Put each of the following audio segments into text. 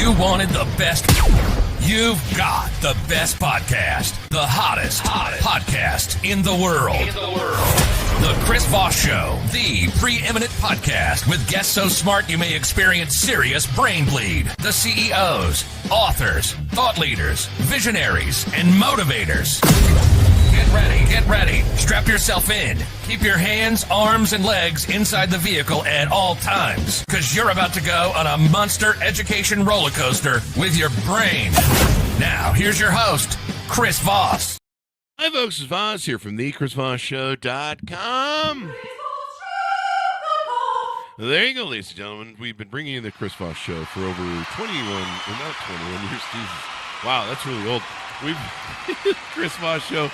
You wanted the best. You've got the best podcast. The hottest podcast in the world. The Chris Voss Show, the preeminent podcast with guests so smart you may experience serious brain bleed. The CEOs, authors, thought leaders, visionaries, and motivators. Get ready. Strap yourself in. Keep your hands, arms, and legs inside the vehicle at all times, because you're about to go on a monster education roller coaster with your brain. Now, here's your host, Chris Voss. Hi, folks. It's Voss here from theChrisVossShow.com. There you go, ladies and gentlemen. We've been bringing you the Chris Voss Show for over 21 years. Jesus. Wow, that's really old. We've Chris Voss Show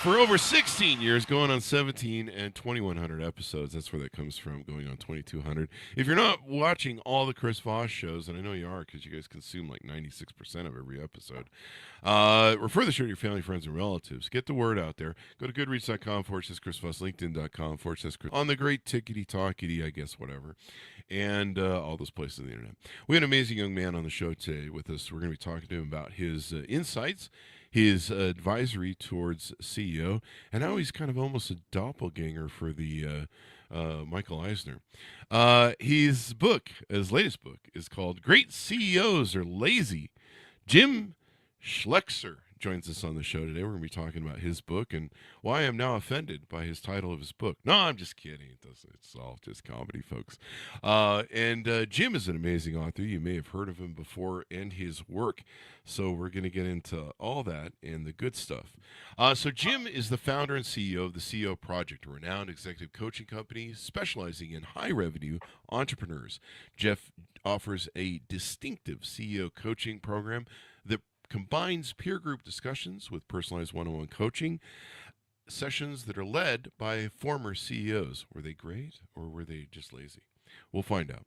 for over 16 years, going on 17 and 2,100 episodes. That's where that comes from, going on 2,200. If you're not watching all the Chris Voss shows, and I know you are because you guys consume like 96% of every episode, refer the show to your family, friends, and relatives. Get the word out there. Go to goodreads.com/Chris Voss, LinkedIn.com/Chris, on the great tickety-talkety, I guess, whatever, and all those places on the internet. We had an amazing young man on the show today with us. We're going to be talking to him about his insights, his advisory towards CEO, and how he's kind of almost a doppelganger for the Michael Eisner. His latest book, is called Great CEOs Are Lazy. Jim Schleckser joins us on the show today. We're going to be talking about his book and why I'm now offended by his title of his book. No, I'm just kidding. It's all just comedy, folks. And Jim is an amazing author. You may have heard of him before and his work. So we're going to get into all that and the good stuff. So Jim is the founder and CEO of the CEO Project, a renowned executive coaching company specializing in high-revenue entrepreneurs. Jeff offers a distinctive CEO coaching program that combines peer group discussions with personalized one-on-one coaching sessions that are led by former CEOs. Were they great or were they just lazy? We'll find out.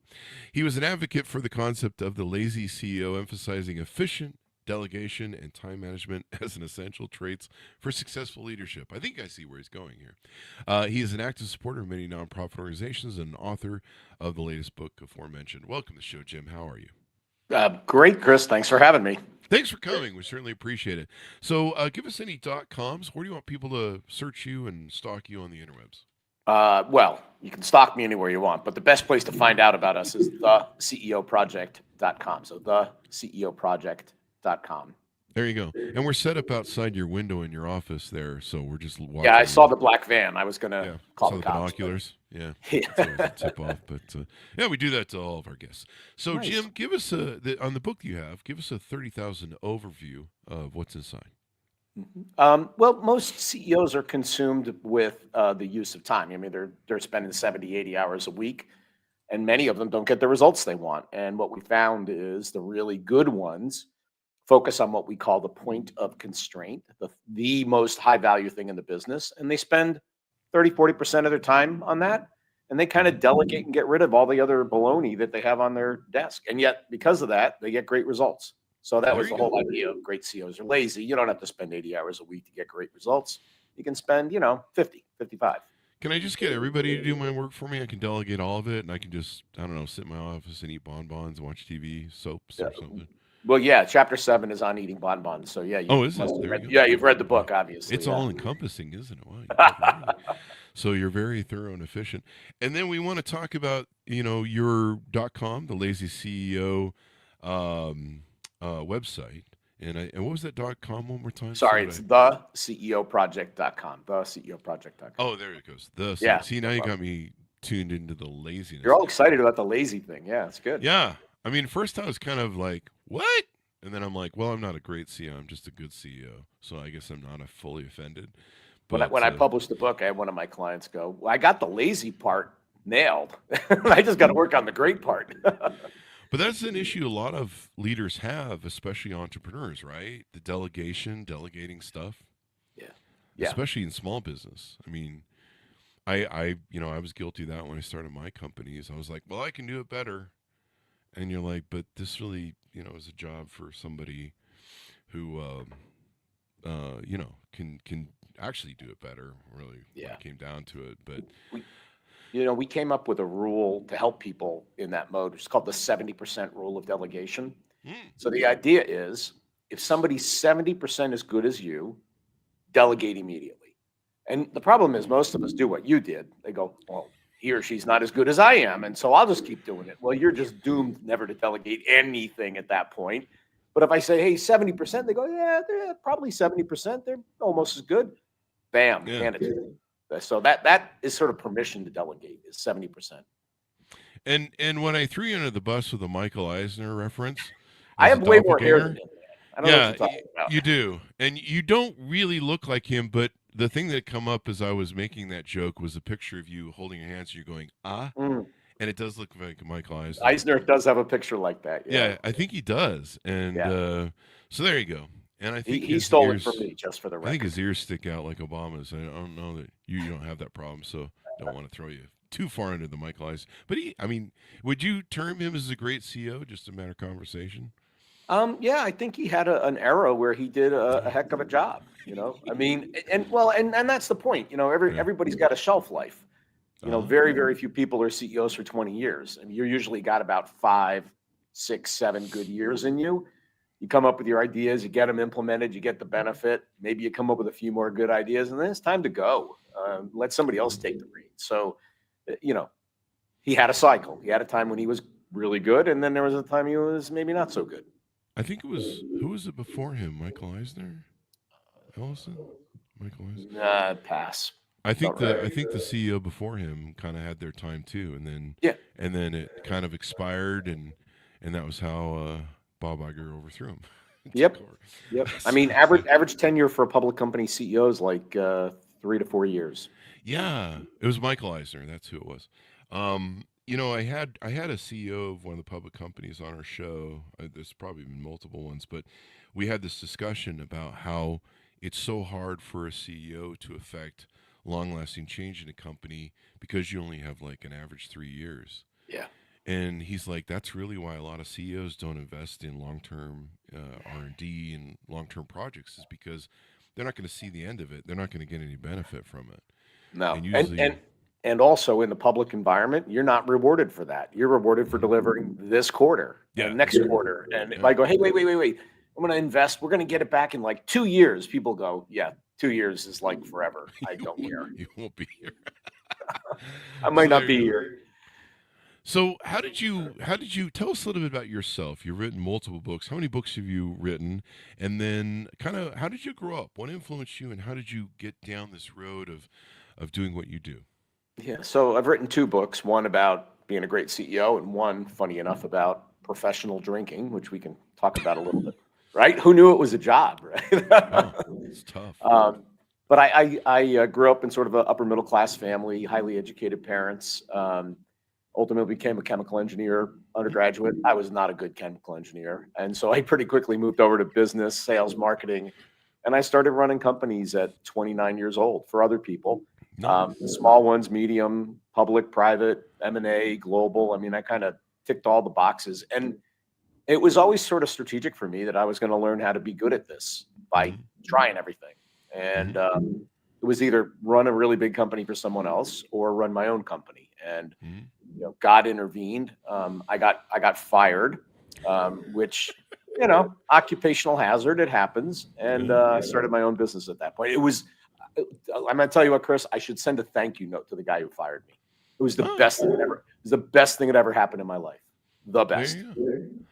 He was an advocate for the concept of the lazy CEO, emphasizing efficient delegation and time management as an essential traits for successful leadership. I think I see where he's going here. He is an active supporter of many nonprofit organizations and an author of the latest book aforementioned. Welcome to the show, Jim. How are you? Great, Chris. Thanks for having me. Thanks for coming. We certainly appreciate it. So give us any .coms. Where do you want people to search you and stalk you on the interwebs? Well, you can stalk me anywhere you want, but the best place to find out about us is theceoproject.com. So theceoproject.com. There you go. And we're set up outside your window in your office there, so we're just watching. Yeah, I saw the black van. I was going to call the cops. Binoculars. Yeah. That's always a tip off. But yeah, we do that to all of our guests. So nice. Jim, give us on the book you have, give us a 30,000 overview of what's inside. Well, most CEOs are consumed with the use of time. I mean, they're spending 70, 80 hours a week, and many of them don't get the results they want. And what we found is the really good ones focus on what we call the point of constraint, the most high value thing in the business. And they spend 30, 40% of their time on that. And they kind of delegate and get rid of all the other baloney that they have on their desk. And yet, because of that, they get great results. So that was the whole idea of great CEOs are lazy. You don't have to spend 80 hours a week to get great results. You can spend, 50, 55. Can I just get everybody to do my work for me? I can delegate all of it, and I can just, sit in my office and eat bonbons and watch TV, soaps or something. Well, yeah, chapter 7 is on eating bonbons. So yeah, is it? You've read the book, obviously. It's all encompassing, isn't it? Wow, so you're very thorough and efficient. And then we want to talk about, your .com, the Lazy CEO website. And what was that .com one more time? Sorry, it's theceoproject.com. Theceoproject.com. Oh, there it goes. See, now you got me tuned into the laziness. You're all excited about the lazy thing. Yeah, it's good. Yeah. I mean, first I was kind of like, what? And then I'm like, well, I'm not a great CEO. I'm just a good CEO. So I guess I'm not fully offended. But when I published the book, I had one of my clients go, well, I got the lazy part nailed. I just got to work on the great part. But that's an issue a lot of leaders have, especially entrepreneurs, right? The delegating stuff. Yeah. Especially in small business. I mean, I was guilty of that when I started my companies. I was like, well, I can do it better. And you're like, but this really, is a job for somebody who, can actually do it better. Really, when it came down to it. But we came up with a rule to help people in that mode. It's called the 70% rule of delegation. So the idea is if somebody's 70% as good as you, delegate immediately. And the problem is most of us do what you did. They go, well, he or she's not as good as I am, and so I'll just keep doing it. Well, you're just doomed never to delegate anything at that point. But if I say, hey, 70%, they go, yeah, they're probably 70%. They're almost as good. Bam, hand it to them. So that is sort of permission to delegate is 70%. And when I threw you under the bus with a Michael Eisner reference, I have way more hair than him. I don't know what you're talking about. You do. And you don't really look like him, but the thing that come up as I was making that joke was a picture of you holding your hands and you're going, and it does look like Michael Eisner. Eisner does have a picture like that. Yeah, I think he does. And so there you go. And I think he stole it from me, just for the record. I think his ears stick out like Obama's. I don't know that you don't have that problem, so I don't want to throw you too far into the Michael Eisner. But would you term him as a great CEO? Just a matter of conversation. Yeah, I think he had an era where he did a heck of a job. And that's the point. Everybody's got a shelf life. Very, very few people are CEOs for 20 years. And you're usually got about 5, 6, 7 good years in you. You come up with your ideas, you get them implemented, you get the benefit. Maybe you come up with a few more good ideas, and then it's time to go. Let somebody else take the reins. So, he had a cycle. He had a time when he was really good, and then there was a time he was maybe not so good. I think it was, who was it before him? Michael Eisner? Ellison? Michael Eisner? Pass. I think the CEO before him kind of had their time too, and then it kind of expired, and that was how Bob Iger overthrew him. Yep. I mean, average tenure for a public company CEO is like 3 to 4 years. Yeah, it was Michael Eisner. That's who it was. I had a CEO of one of the public companies on our show. There's probably been multiple ones, but we had this discussion about how it's so hard for a CEO to affect long-lasting change in a company because you only have like an average 3 years. Yeah. And he's like, that's really why a lot of CEOs don't invest in long-term R&D and long-term projects, is because they're not going to see the end of it. They're not going to get any benefit from it. No. And also in the public environment, you're not rewarded for that. You're rewarded for delivering this quarter and next quarter. And if I go, hey, wait, I'm going to invest. We're going to get it back in like 2 years. People go, yeah, 2 years is like forever. I don't care. You won't be here. I might not be here. So how did you tell us a little bit about yourself? You've written multiple books. How many books have you written? And then kind of how did you grow up? What influenced you, and how did you get down this road of doing what you do? Yeah, so I've written 2 books, one about being a great CEO and one, funny enough, about professional drinking, which we can talk about a little bit, right? Who knew it was a job, right? It's tough. But I grew up in sort of an upper middle class family, highly educated parents. Ultimately became a chemical engineer undergraduate. I was not a good chemical engineer. And so I pretty quickly moved over to business, sales, marketing, and I started running companies at 29 years old for other people. Small ones, medium, public, private, M&A, global. I mean, I kind of ticked all the boxes. And it was always sort of strategic for me that I was going to learn how to be good at this by trying everything. And it was either run a really big company for someone else or run my own company. And God intervened. I got fired, which occupational hazard. It happens. And I started my own business at that point. It was. I'm going to tell you what, Chris. I should send a thank you note to the guy who fired me. It was the best thing that ever. It was the best thing that ever happened in my life. The best.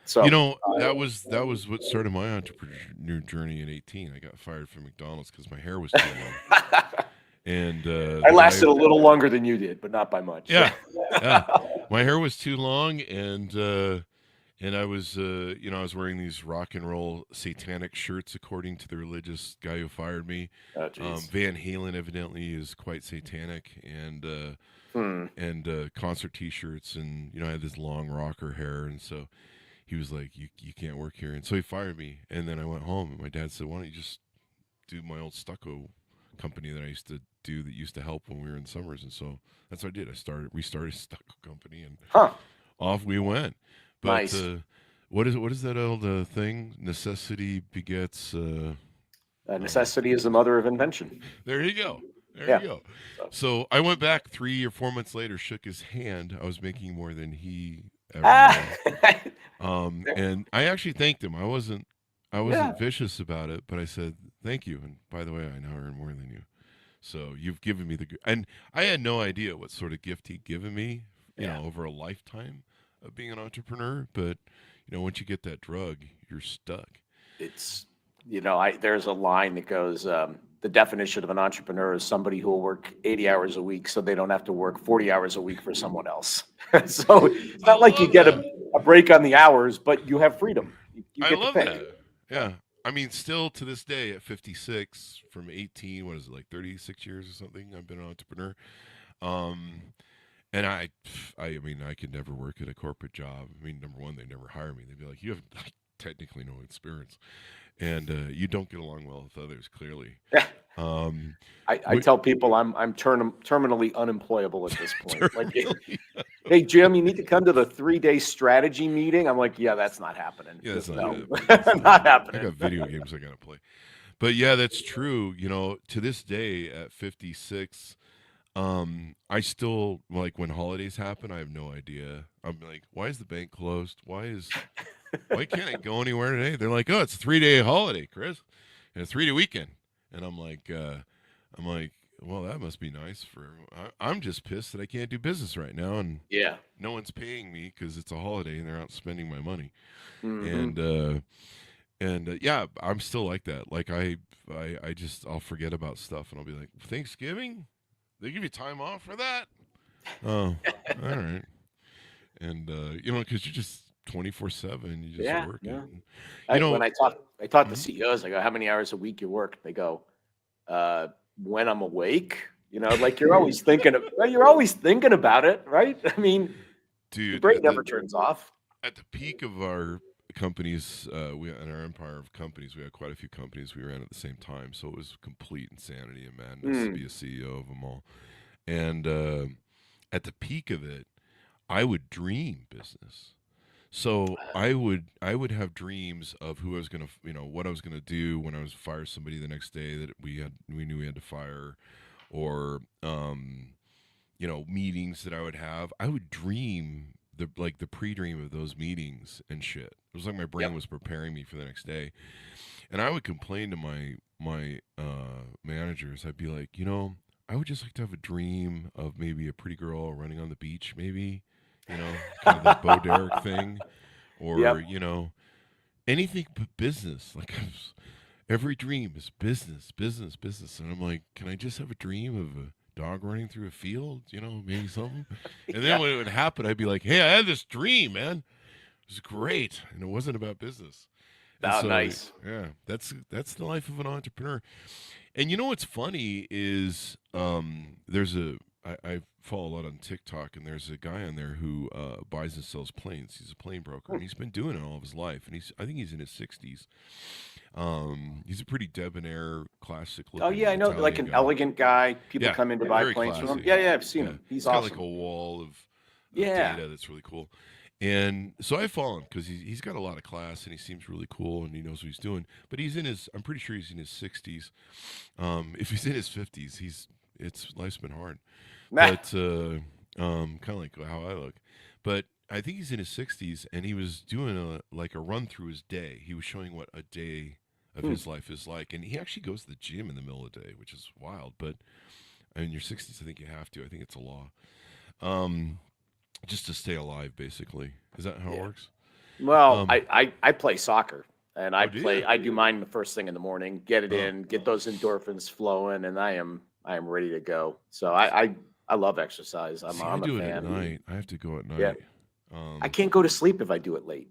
So that was what started my entrepreneur journey at 18. I got fired from McDonald's because my hair was too long. And I lasted a little longer than you did, but not by much. Yeah. My hair was too long, and I was I was wearing these rock and roll satanic shirts according to the religious guy who fired me. Oh, Van Halen evidently is quite satanic, and concert T-shirts, and I had this long rocker hair, and so he was like, you can't work here, and so he fired me. And then I went home, and my dad said, why don't you just do my old stucco company that I used to do that used to help when we were in summers. And so that's what I did. We started a stucco company, and off we went. But nice. What is that old thing? Necessity begets. Necessity is the mother of invention. There you go. There Yeah. you go. So, So I went back 3 or 4 months later, shook his hand. I was making more than he ever ah, made. And I actually thanked him. I yeah, wasn't vicious about it, but I said thank you. And by the way, I now earn more than you. So you've given me and I had no idea what sort of gift he'd given me, yeah. over a lifetime of being an entrepreneur. But once you get that drug, you're stuck. It's there's a line that goes, the definition of an entrepreneur is somebody who will work 80 hours a week so they don't have to work 40 hours a week for someone else. So it's I not like you love get that. a break on the hours, but you have freedom. You I get to love pick. that. Yeah. I mean, still to this day at 56, from 18, what is it, like 36 years or something, I've been an entrepreneur. Um, and I mean, I could never work at a corporate job. I mean, number one, they never hire me. They'd be like, you have like, technically no experience, and you don't get along well with others, clearly. Um, I we, tell people I'm terminally unemployable at this point. Like, Terminally. hey, Jim, you need to come to the 3-day strategy meeting. I'm like, yeah, that's not happening. Yeah, that's Just not no, happening. That's not not happening. I happening. got video games I gotta play. But yeah, that's true. To this day at 56, I still like when holidays happen. I have no idea. I'm like, why is the bank closed? Why can't I go anywhere today? They're like, oh, it's a 3-day holiday, Chris, and a 3-day weekend. And I'm like, well, that must be nice I'm just pissed that I can't do business right now, and Yeah. no one's paying me because it's a holiday and they're out spending my money. Hmm. And yeah, I'm still like that. Like I'll forget about stuff and I'll be like, Thanksgiving? They give you time off for that? Oh, all right. And because you're just 24/7, you just Yeah. work it. No. You know, When I talk to mhm. CEOs, I go, how many hours a week you work? They go, uh, when I'm awake. Like you're always thinking about it, right? I mean, your Dude, brain never turns off. at the peak of our companies, we in our empire of companies, we had quite a few companies we ran at the same time, so it was complete insanity and madness to Mm. be a CEO of them all. And at the peak of it, I would dream business. So I would have dreams of who I was gonna, what I was gonna do when I was fire somebody the next day that we knew we had to fire, or meetings that I would have. I would dream the pre-dream of those meetings and shit. It was like my brain Yep. was preparing me for the next day, and I would complain to my managers. I'd be like, I would just like to have a dream of maybe a pretty girl running on the beach, maybe, kind of that Bo Derek thing, or Yep. anything but business. Like every dream is business, business, business, and I'm like, can I just have a dream of a dog running through a field? Maybe something. And then Yeah. when it would happen, I'd be like, hey, I had this dream, man. It was great, and it wasn't about business. And Oh, so, nice. yeah, that's the life of an entrepreneur. And what's funny is I follow a lot on TikTok, and there's a guy on there who buys and sells planes. He's a plane broker, and he's been doing it all of his life. And I think he's in his 60s. He's a pretty debonair, Oh classic-looking yeah, I know, like Italian an guy. elegant guy. People Yeah, come in to buy very planes from him. classy. Yeah, yeah, I've seen Yeah, him. He's he's got like awesome. a wall of Yeah. data that's really cool. And so I follow him because he's got a lot of class and he seems really cool and he knows what he's doing. But I'm pretty sure he's in his 60s. If he's in his 50s, life's been hard. Nah. But kind of like how I look. But I think he's in his 60s and he was doing a run through his day. He was showing what a day of Hmm. his life is like, and he actually goes to the gym in the middle of the day, which is wild. But in your 60s, I think you have to. I think it's a law. Um, just to stay alive, basically. Is that how it Yeah. works? Well, Um, I play soccer, and oh, do you? I do mine the first thing in the morning. Get it Oh, in, get those endorphins flowing, and I am ready to go. So I love exercise. see, I I'm a do it at fan. night. I have to go at Yeah. night. I Um, can't go to sleep if I do it late.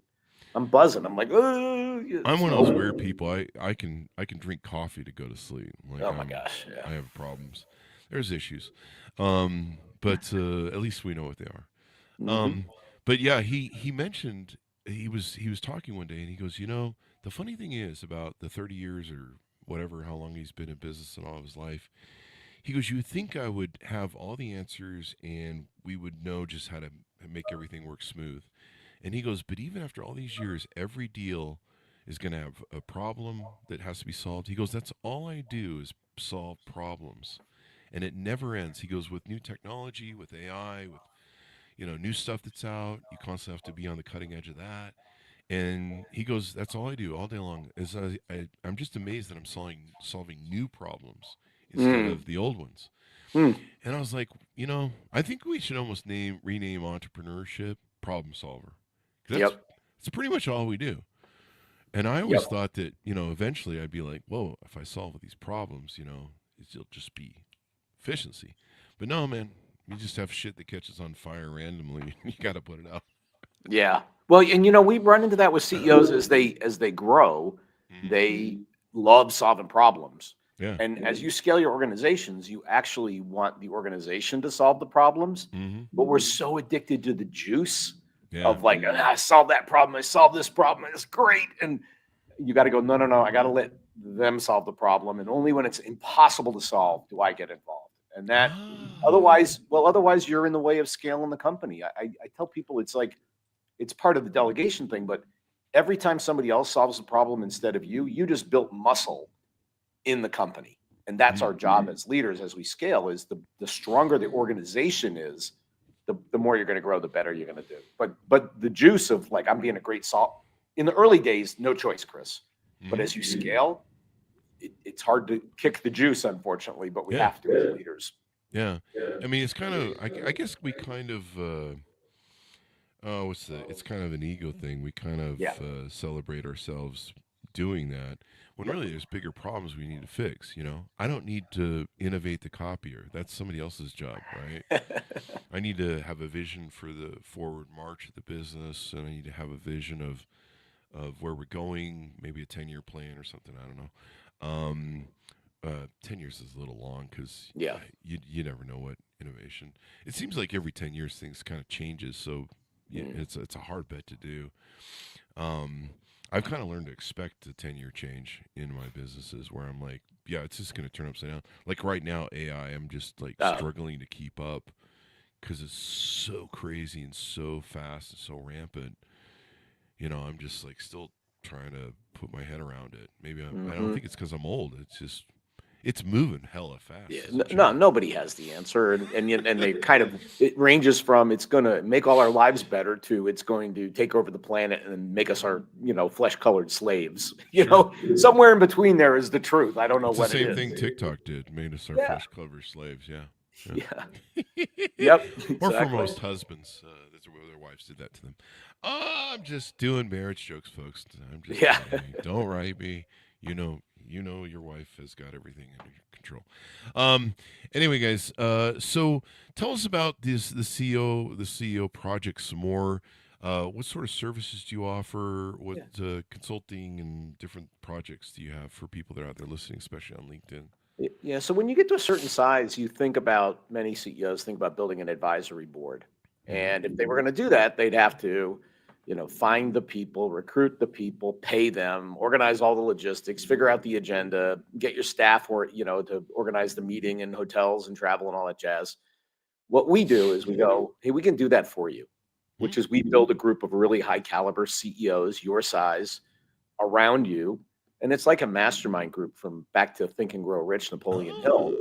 I'm buzzing. I'm like, oh, I'm yes, one of those weird no. people. I can drink coffee to go to sleep. Like Oh my gosh. Yeah. I have problems. There's issues, but at least we know what they are. Hmm. Um, but yeah, he mentioned he was talking one day and he goes, the funny thing is about the 30 years or whatever, how long he's been in business and all of his life. He goes, you would think I would have all the answers and we would know just how to make everything work smooth. And he goes, but even after all these years, every deal is going to have a problem that has to be solved. He goes, that's all I do is solve problems. and it never ends. He goes, with new technology, with AI, with new stuff that's out, you constantly have to be on the cutting edge of that. And he goes, that's all I do all day long. Is I'm just amazed that I'm solving new problems instead Mm. of the old ones. Mm. And I was like, I think we should almost rename entrepreneurship problem solver. 'Cause Yep. that's pretty much all we do. And I always Yep. thought that, eventually I'd be like, whoa, if I solve these problems, it'll just be efficiency. But no, man, you just have shit that catches on fire randomly. You got to put it out. Yeah. Well, and we run into that with CEOs as they grow. They love solving problems. Yeah. And as you scale your organizations, you actually want the organization to solve the problems. But we're so addicted to the juice Yeah. of like, I solved that problem, I solved this problem, it's great. And you got to go, no, no, no, I got to let them solve the problem. And only when it's impossible to solve do I get involved. And that otherwise you're in the way of scaling the company. I tell people it's part of the delegation thing, but every time somebody else solves a problem instead of you, you just built muscle in the company. And that's our job as leaders as we scale, is the stronger the organization is, the more you're going to grow, the better you're going to do. But the juice of like, I'm being a great salt in the early days, no choice, Chris. But as you scale, it's hard to kick the juice, unfortunately, but we have to as leaders. Yeah. I mean, it's kind of, I guess we kind of, it's kind of an ego thing. We kind of celebrate ourselves doing that when really there's bigger problems we need to fix. I don't need to innovate the copier. That's somebody else's job, right? I need to have a vision for the forward march of the business, and I need to have a vision of where we're going, maybe a 10-year plan or something. I don't know. 10 years is a little long because you never know what innovation. It seems like every 10 years things kind of changes, so it's a hard bet to do. I've kind of learned to expect the 10-year change in my businesses, where I'm like, it's just going to turn upside down. Like right now, AI, I'm just like struggling to keep up because it's so crazy and so fast and so rampant. I'm just like still trying to put my head around it. Maybe I don't think it's because I'm old. It's just it's moving hella fast. Yeah, nobody has the answer, and they kind of, it ranges from it's going to make all our lives better to it's going to take over the planet and make us our flesh-colored slaves. Somewhere in between there is the truth. I don't know what it is. The same thing TikTok did, made us our flesh-colored slaves. Yeah. Yep. Or for most husbands, that's where their wives did that to them. I'm just doing marriage jokes, folks. I'm just kidding. Don't write me. You know your wife has got everything under control. Anyway, guys, so tell us about the CEO project some more. What sort of services do you offer? What consulting and different projects do you have for people that are out there listening, especially on LinkedIn? Yeah. So when you get to a certain size, many CEOs think about building an advisory board. And if they were going to do that, they'd have to, find the people, recruit the people, pay them, organize all the logistics, figure out the agenda, get your staff to organize the meeting and hotels and travel and all that jazz. What we do is we go, hey, we can do that for you, which is we build a group of really high caliber CEOs, your size, around you. And it's like a mastermind group from back to Think and Grow Rich, Napoleon Hill.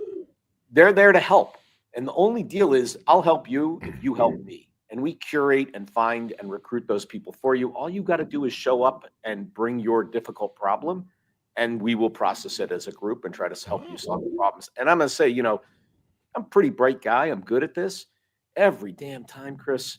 They're there to help. And the only deal is I'll help you if you help me. And we curate and find and recruit those people for you. All you got to do is show up and bring your difficult problem, and we will process it as a group and try to help you solve the problems. And I'm going to say, I'm a pretty bright guy. I'm good at this. Every damn time, Chris,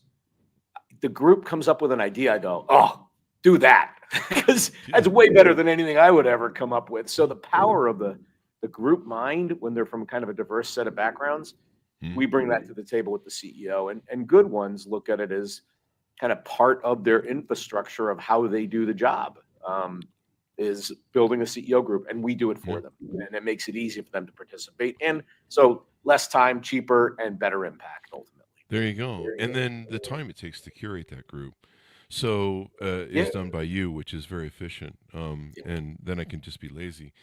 the group comes up with an idea, I go, oh, do that. Because that's way better than anything I would ever come up with. So the power of the group mind, when they're from kind of a diverse set of backgrounds, we bring that to the table with the CEO. And good ones look at it as kind of part of their infrastructure of how they do the job, is building a CEO group. And we do it for them. And it makes it easy for them to participate. And so less time, cheaper, and better impact, ultimately. There you go. And then the time it takes to curate that group. So is done by you, which is very efficient. And then I can just be lazy.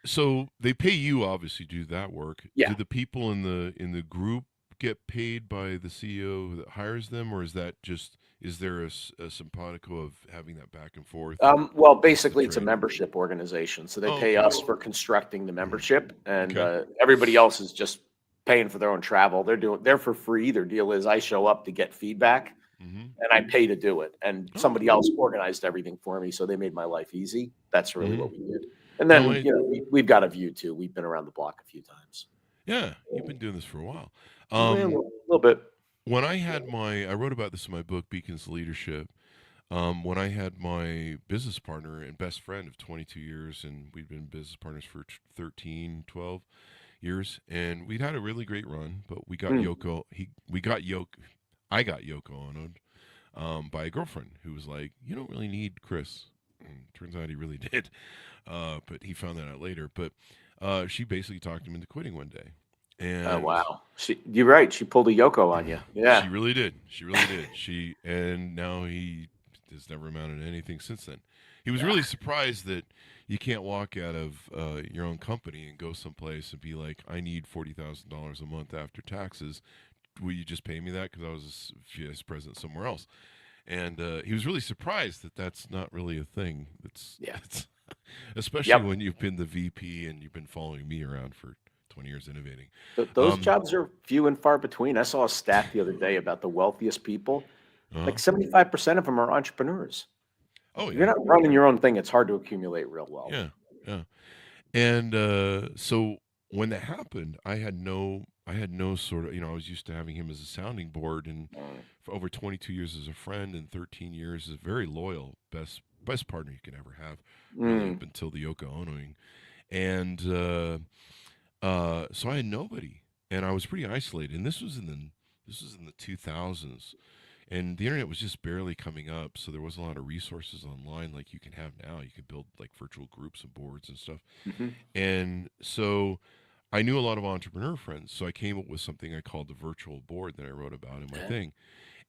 So they pay you obviously to do that work. Yeah. Do the people in the group get paid by the CEO that hires them, or is is there a simpatico of having that back and forth? Well, What's the basically, it's a trade? membership organization, so they Oh, pay okay. us for constructing the membership, and Okay. everybody else is just paying for their own travel. They're for free. Their deal is I show up to get feedback, Mm-hmm. and I pay to do it. And Oh, somebody cool. else organized everything for me, so they made my life easy. That's really Mm-hmm. what we did. And No, then we've got a view too. We've been around the block a few times. yeah, you've been doing this for a while. Well, a little bit. When I wrote about this in my book, Beacons Leadership. When I had my business partner and best friend of 22 years, and we'd been business partners for 13, 12 years, and we'd had a really great run, but we got Mm. I got Yoko Ono'd by a girlfriend who was like, "You don't really need Chris." And turns out he really did, but he found that out later. But she basically talked him into quitting one day, Oh and wow, you're right. She pulled a Yoko on you. she Yeah. really did. She really did. And now he has never amounted to anything since then. He was really surprised that you can't walk out of your own company and go someplace and be like, "I need $40,000 a month after taxes. Will you just pay me that?" Because I was vice president somewhere else, and he was really surprised that that's not really a thing. It's especially Yep. when you've been the VP and you've been following me around for 20 years innovating. Those Um, jobs are few and far between. I saw a stat the other day about the wealthiest people. uh, Like 75% of them are entrepreneurs. oh If you're yeah, not running your own thing, it's hard to accumulate real wealth. yeah, yeah. And so when that happened, I had no sort of, I was used to having him as a sounding board, and Mm. for over 22 years as a friend and 13 years as a very loyal, best partner you can ever have, really, up Mm. until the Yoko Onoing. And so I had nobody, and I was pretty isolated. And this was in the 2000s, and the internet was just barely coming up, so there wasn't a lot of resources online like you can have now. You could build like virtual groups and boards and stuff. Mhm. And so I knew a lot of entrepreneur friends, so I came up with something I called the virtual board that I wrote about in my Yeah. thing.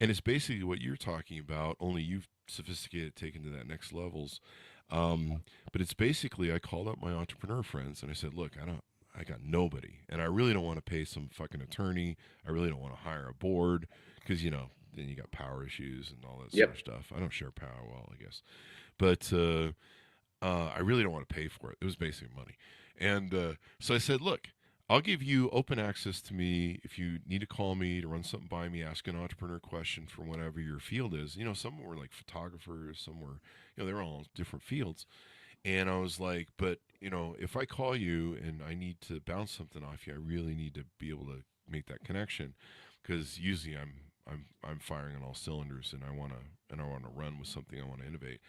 And it's basically what you're talking about, only you've sophisticated, taken to that next levels. But it's basically I called up my entrepreneur friends and I said, "Look, I got nobody, and I really don't want to pay some fucking attorney. I really don't want to hire a board because then you got power issues and all that sort of Yep. stuff. I don't share power well, I guess, but I really don't want to pay for it. It was basically money, and so I said, "Look, I'll give you open access to me if you need to call me to run something by me, ask an entrepreneur question for whatever your field is. Some were like photographers, some were, they were all different fields. And I was like, but if I call you and I need to bounce something off you, I really need to be able to make that connection, because usually I'm firing on all cylinders, and I want to run with something, I want to innovate."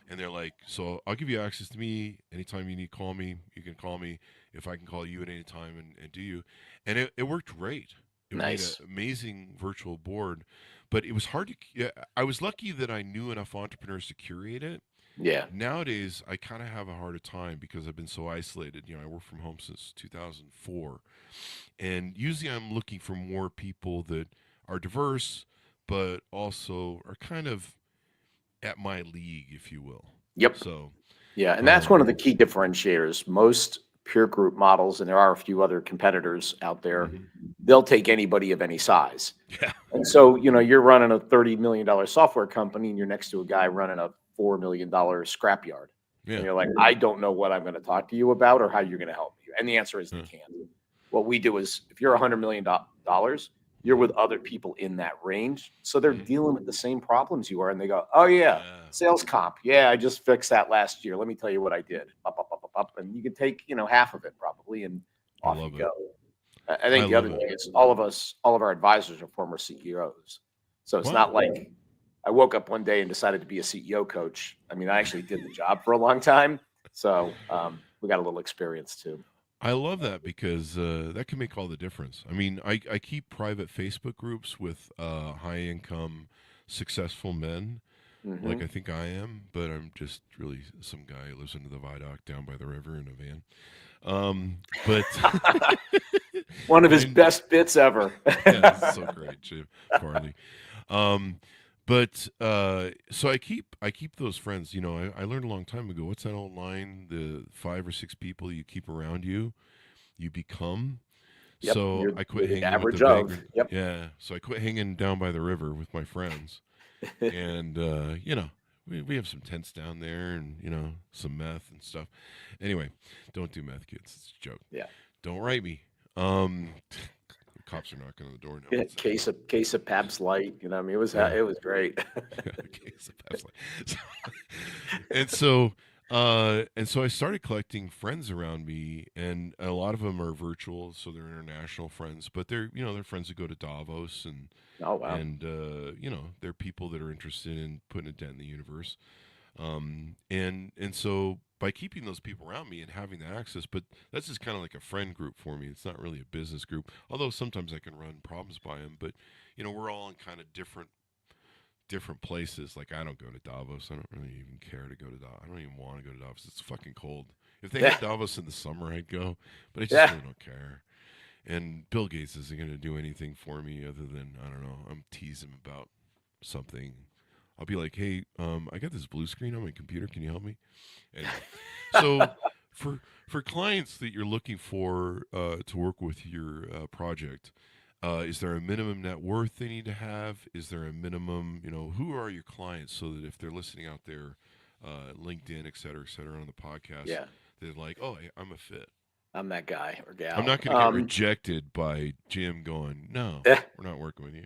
And they're like, "So I'll give you access to me anytime you need to call me. You can call me if I can call you at any time and do you." And it worked great. It made an Nice. amazing virtual board, but it was hard to. Yeah, I was lucky that I knew enough entrepreneurs to curate it. Yeah. Nowadays, I kind of have a harder time because I've been so isolated. I work from home since 2004, and usually I'm looking for more people that are diverse, but also are kind of at my league, if you will. Yep. So, Yeah. And that's one um, of the key differentiators. Most peer group models, and there are a few other competitors out there, mhm. they'll take anybody of any size. Yeah, And so, you're running a $30 million software company and you're next to a guy running a $4 million scrapyard. And yeah, you're like, I don't know what I'm going to talk to you about or how you're going to help me. And the answer is they yeah. can't. What we do is if you're $100 million, you're with other people in that range. So they're Mhm. dealing with the same problems you are. And they go, oh, yeah, Yeah, sales comp. Yeah, I just fixed that last year. Let me tell you what I did. Up, up, up, up, up. And you can take, half of it probably, and I off you love it. go. I I think the love other it. thing is all of our advisors are former CEOs. So it's Wow. not like I woke up one day and decided to be a CEO coach. I mean, I actually did the job for a long time. So we got a little experience too. I love that because that can make all the difference. I mean, I keep private Facebook groups with high income, successful men, like Hmm. I think I am, but I'm just really some guy who lives under the viaduct down by the river in a van. But One of his and best bits ever. yeah, it's so great, Jim Farley. Um, but so I keep those friends. I learned a long time ago. What's that old line? The 5 or 6 people you keep around you, you become. Yep, So you're, I you're quit the hanging with the average of. vagrant. Yep. Yeah, so I quit hanging down by the river with my friends, And we have some tents down there, and some meth and stuff. Anyway, don't do meth, kids. It's a joke. Yeah. Don't write me. The cops are knocking on the door now. Yeah, What's that? case of Pabst Light. I mean, Yeah. it was great. Case of Pepsi. and so and so I started collecting friends around me, and a lot of them are virtual, so they're international friends, but they're friends that go to Davos, and Oh wow. and they're people that are interested in putting a dent in the universe. And so by keeping those people around me and having that access, but that's just kind of like a friend group for me. It's not really a business group, although sometimes I can run problems by them. But we're all in kind of different places. Like, I don't go to Davos. I don't really even care to go to Davos. I don't even want to go to Davos. It's fucking cold. If they had Davos in the summer, I'd go, but I just really don't care. And Bill Gates isn't going to do anything for me other than, I don't know, I'm teasing him about something. I'll be like, hey, I got this blue screen on my computer. Can you help me? Anyway, so for clients that you're looking for to work with your project, is there a minimum net worth they need to have? Is there a minimum, who are your clients, so that if they're listening out there, LinkedIn, et cetera, on the podcast, Yeah. they're like, oh, I'm a fit. I'm that guy or gal. I'm not going to get rejected by Jim going, no, Yeah. we're not working with you.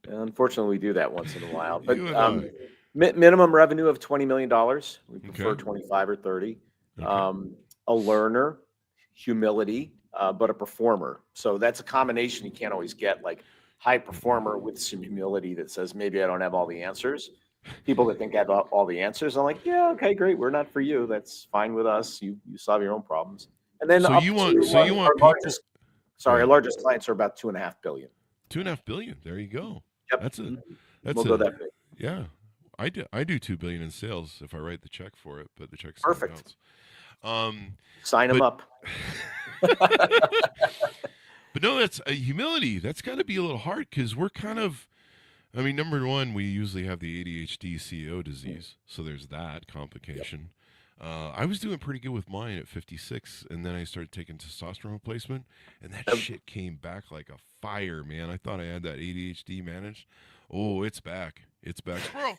Unfortunately, we do that once in a while. But You and I. minimum revenue of $20 million. We prefer Okay. 25 or 30. Okay. A learner, humility, but a performer. So that's a combination you can't always get. Like high performer with some humility that says maybe I don't have all the answers. People that think I have all the answers, I'm like, yeah, okay, great. We're not for you. That's fine with us. You solve your own problems. And then So up you to want our people. largest, Go our ahead. largest clients are about 2.5 billion. 2.5 billion. There you go. Yep. That's a Mhm. that's We'll go a that big. yeah. I do 2 billion in sales if I write the check for it, but the check's not Perfect. bounced. Um, Sign them but up. but no, that's a humility. That's got to be a little hard, because we're kind of. I mean, number one, we usually have the ADHD CEO disease, so there's that complication. I was doing pretty good with mine at 56, and then I started taking testosterone replacement, and that shit came back like a fire, man. I thought I had that ADHD managed. Oh, it's back. It's back. Squirrel.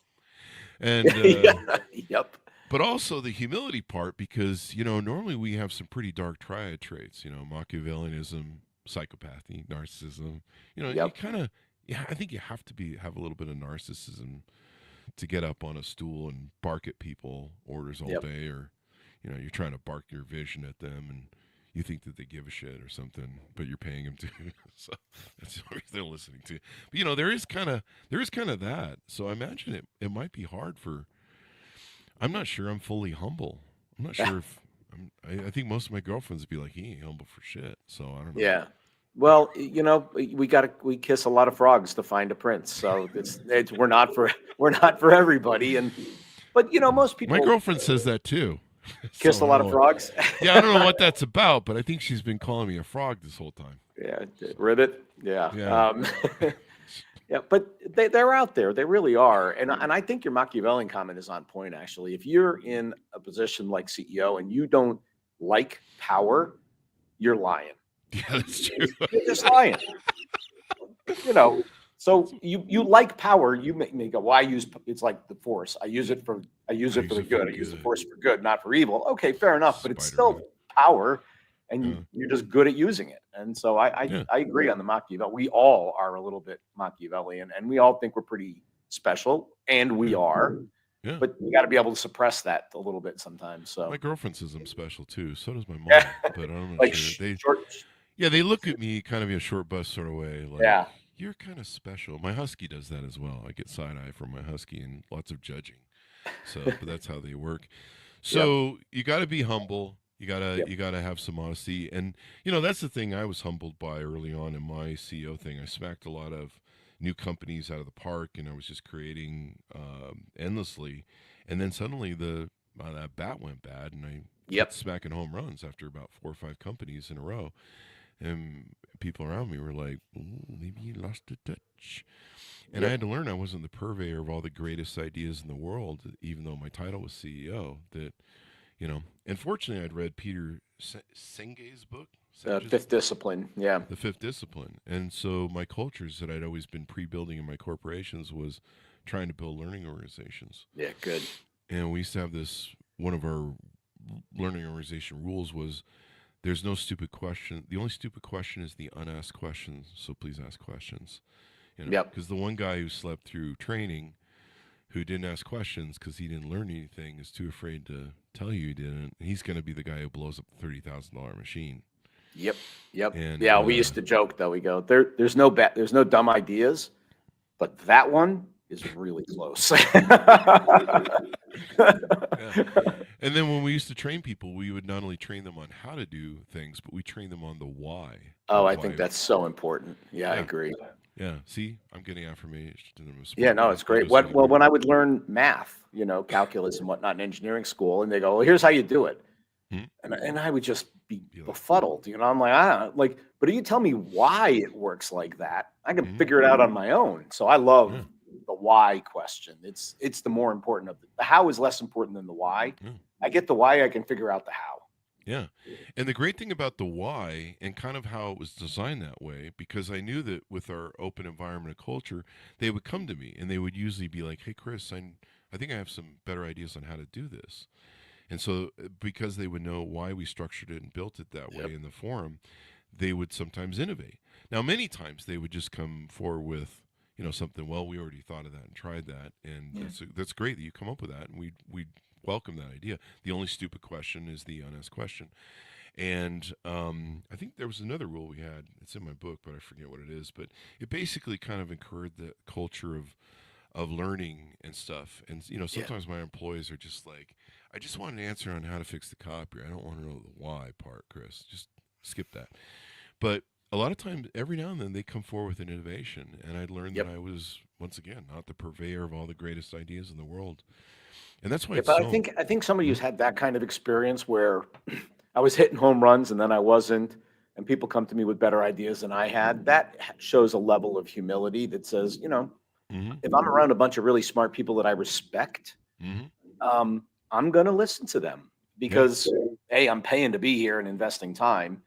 And Yeah. Yep. but also the humility part, because normally we have some pretty dark triad traits. Machiavellianism, psychopathy, narcissism. You Yep. kind of. Yeah, I think you have to have a little bit of narcissism to get up on a stool and bark at people orders all Yep. day, or you're trying to bark your vision at them, and you think that they give a shit or something, but you're paying them to. So that's the only reason they're listening to. But there is kind of that. So I imagine it might be hard for. I'm not sure I'm fully humble. I'm not sure if I think most of my girlfriends would be like, he ain't humble for shit. So I don't know. Yeah. Well, we kiss a lot of frogs to find a prince. So we're not for everybody. But most My people girlfriend says that too. kiss So a I lot don't of know. frogs. Yeah, I don't know what that's about, but I think she's been calling me a frog this whole time. Yeah. Ribbit. Yeah. Yeah. Yeah, but they're out there. They really are. And I think your Machiavellian comment is on point, actually. If you're in a position like CEO and you don't like power, you're lying. Yeah, that's true. You're just lying. So you like power. You may go, well, it's like the force. I use it for the good. I use the force for good, not for evil. Okay, fair enough. But it's Spider-Man. still power, and Yeah. you're just good at using it. And so I Yeah. agree on the Machiavelli. We all are a little bit Machiavellian, and we all think we're pretty special, and we are. Yeah. But you got to be able to suppress that a little bit sometimes. So My girlfriend says I'm special too. So does my mom. Yeah. But I'm not like sure. short. They look at me kind of in a short bus sort of way. Like, Yeah. you're kind of special. My husky does that as well. I get side eye from my husky and lots of judging. So, but that's how they work. So you got to be humble. You gotta have some honesty, and that's the thing I was humbled by early on in my CEO thing. I smacked a lot of new companies out of the park, and I was just creating endlessly, and then suddenly that bat went bad, and I kept smacking home runs after about 4 or 5 companies in a row, and people around me were like, "Ooh, maybe you lost a touch." And I had to learn I wasn't the purveyor of all the greatest ideas in the world, even though my title was CEO. And fortunately, I'd read Peter Senge's book, Fifth discipline. Yeah. The fifth discipline. And so my cultures that I'd always been pre-building in my corporations was trying to build learning organizations. Yeah, good. And we used to have this, one of our learning organization rules was there's no stupid question. The only stupid question is the unasked questions. So please ask questions. Yep. Because the one guy who slept through training, who didn't ask questions because he didn't learn anything, is too afraid to tell you he didn't. He's going to be the guy who blows up the $30,000 machine. Yep. And, yeah, we used to joke though. We go, there's no dumb ideas, but that one is really close. Yeah. And then when we used to train people, we would not only train them on how to do things, but we train them on the why. Oh, I think that's so important. Yeah, I agree. Yeah. See, I'm getting affirmation. Yeah, no, it's great. Well, when I would learn math, calculus and whatnot in engineering school, and they go, well, here's how you do it. And I would just be befuddled, I'm like, but you tell me why it works like that. I can figure it out on my own. So I love the why question. It's the more important of the how is less important than the why. I get the why, I can figure out the how. Yeah. And the great thing about the why and kind of how it was designed that way, because I knew that with our open environment of culture, they would come to me and they would usually be like, hey, Chris, I think I have some better ideas on how to do this. And so because they would know why we structured it and built it that way in the forum, they would sometimes innovate. Now, many times they would just come forward with, something, well, we already thought of that and tried that. And that's great that you come up with that. And we welcome that idea. The only stupid question is the unasked question. And I think there was another rule we had. It's in my book, but I forget what it is. But it basically kind of encouraged the culture of learning and stuff. And, sometimes my employees are just like, I just want an answer on how to fix the copier. I don't want to know the why part, Chris. Just skip that. But a lot of times, every now and then, they come forward with an innovation. And I learned that I was, once again, not the purveyor of all the greatest ideas in the world. And that's why but I think somebody who's had that kind of experience where I was hitting home runs and then I wasn't, and people come to me with better ideas than I had, that shows a level of humility that says, if I'm around a bunch of really smart people that I respect, I'm going to listen to them because A, I'm paying to be here and investing time.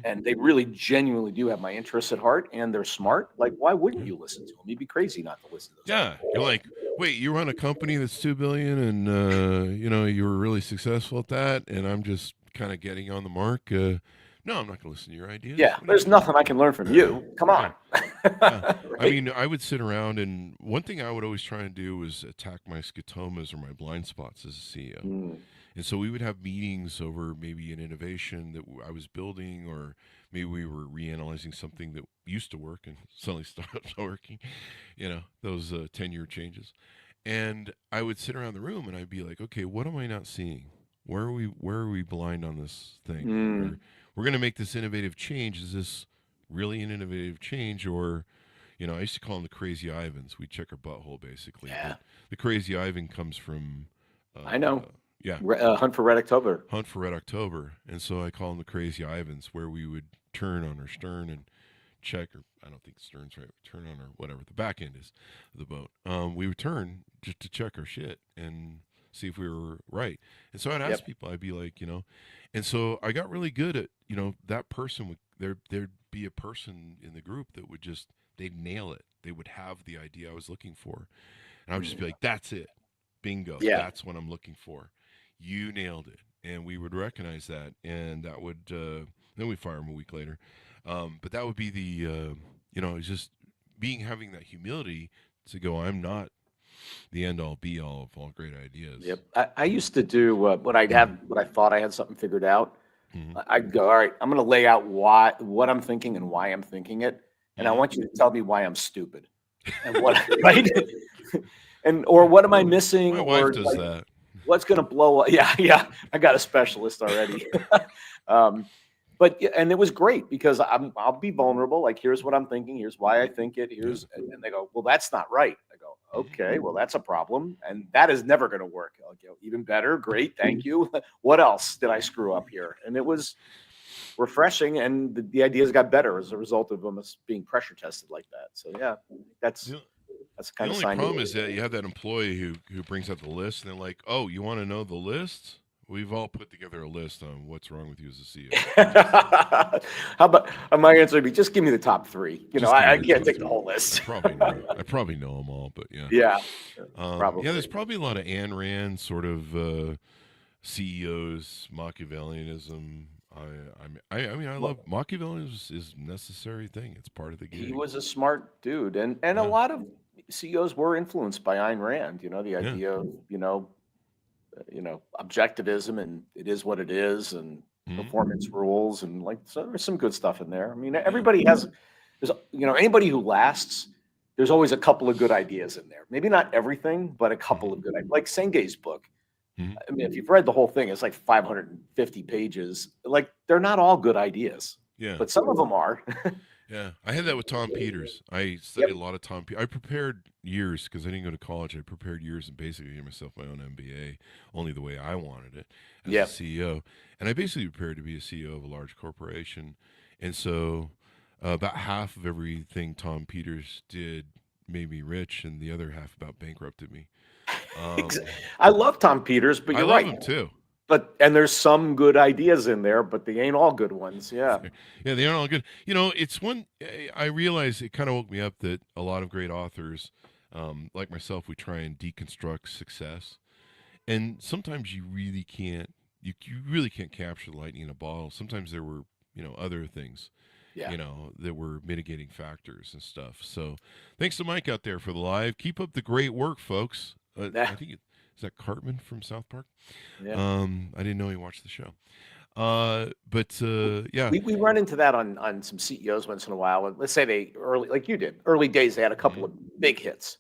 And they really genuinely do have my interests at heart and they're smart. Like, why wouldn't you listen to them? You'd be crazy not to listen to those. Yeah. You're like, wait, you run a company that's $2 billion and, you were really successful at that. And I'm just kind of getting on the mark. No, I'm not going to listen to your ideas. Yeah. There's nothing I can learn from you. Come on. Right? I mean, I would sit around and one thing I would always try and do was attack my scotomas or my blind spots as a CEO. And so we would have meetings over maybe an innovation that I was building, or maybe we were reanalyzing something that used to work and suddenly stopped working, those 10-year changes. And I would sit around the room and I'd be like, okay, what am I not seeing? Where are we blind on this thing? We're going to make this innovative change. Is this really an innovative change? Or, I used to call them the crazy Ivans. We check our butthole basically. Yeah. But the crazy Ivan comes from, I know. Yeah. Hunt for Red October. Hunt for Red October. And so I call them the crazy Ivans, where we would turn on our stern and check, or I don't think the stern's right, turn on our whatever, the back end is of the boat. We would turn just to check our shit and see if we were right. And so I'd ask people, I'd be like, and so I got really good at, that person would, there'd be a person in the group that would just, they'd nail it. They would have the idea I was looking for. And I would just be like, that's it. Bingo. Yeah. That's what I'm looking for. You nailed it. And we would recognize that. And that would, then we'd fire him a week later. But that would be the, it's just having that humility to go, I'm not the end all be all of all great ideas. Yep. I used to do when I thought I had something figured out. I'd go, all right, I'm going to lay out what I'm thinking and why I'm thinking it. And I want you to tell me why I'm stupid and what, right? Or what am I missing? My wife does that. What's going to blow up? Yeah. I got a specialist already. But it was great because I'll be vulnerable. Like, here's what I'm thinking. Here's why I think it. And they go, well, that's not right. I go, okay, well, that's a problem. And that is never going to work. I'll go, even better. Great. Thank you. What else did I screw up here? And it was refreshing. And the ideas got better as a result of them being pressure tested like that. So yeah, that's kind of the only problem is that you have that employee who brings out the list and they're like, oh, you want to know the list? we've all put together a list on what's wrong with you as a CEO. How about my answer would be just give me the top three. Just give me I the can't top take three. the whole list. I probably know them all, but yeah. Yeah, Yeah, there's probably. probably a lot of Ayn Rand sort of CEOs, Machiavellianism. I mean, I love Machiavellianism is a necessary thing. It's part of the He gig. was a smart dude, and a Yeah, lot of CEOs were influenced by Ayn Rand. The yeah, idea of objectivism and it is what it is, and hmm performance rules, and like so there's some good stuff in there. I mean, yeah, everybody has there's anybody who lasts. There's always a couple of good ideas in there. Maybe not everything, but a couple hmm of good. Like Senge's book. hmm I mean, if you've read the whole thing, it's like 550 pages. Like they're not all good ideas, yeah. but some of them are. Yeah, I had that with Tom Peters. I Yep. studied a lot of Tom. I prepared years because I didn't go to college. I prepared years and basically gave myself my own MBA, only the way I wanted it as a Yep. CEO. And I basically prepared to be a CEO of a large corporation. And so, about half of everything Tom Peters did made me rich, and the other half about bankrupted me. Ex- Um, I love Tom Peters, but I you're love right. him too. And there's some good ideas in there, but they ain't all good ones. Yeah. Yeah, they aren't all good. It's one I realize it kind of woke me up that a lot of great authors, like myself, we try and deconstruct success, and sometimes you really can't. You really can't capture the lightning in a bottle. Sometimes there were other things, Yeah. that were mitigating factors and stuff. So, thanks to Mike out there for the live. Keep up the great work, folks. Nah. I think is that Cartman from South Park. Yeah. I didn't know he watched the show. But yeah. We run into that on some CEOs once in a while. Let's say they early, like you did, early days, they had a couple Mhm. of big hits,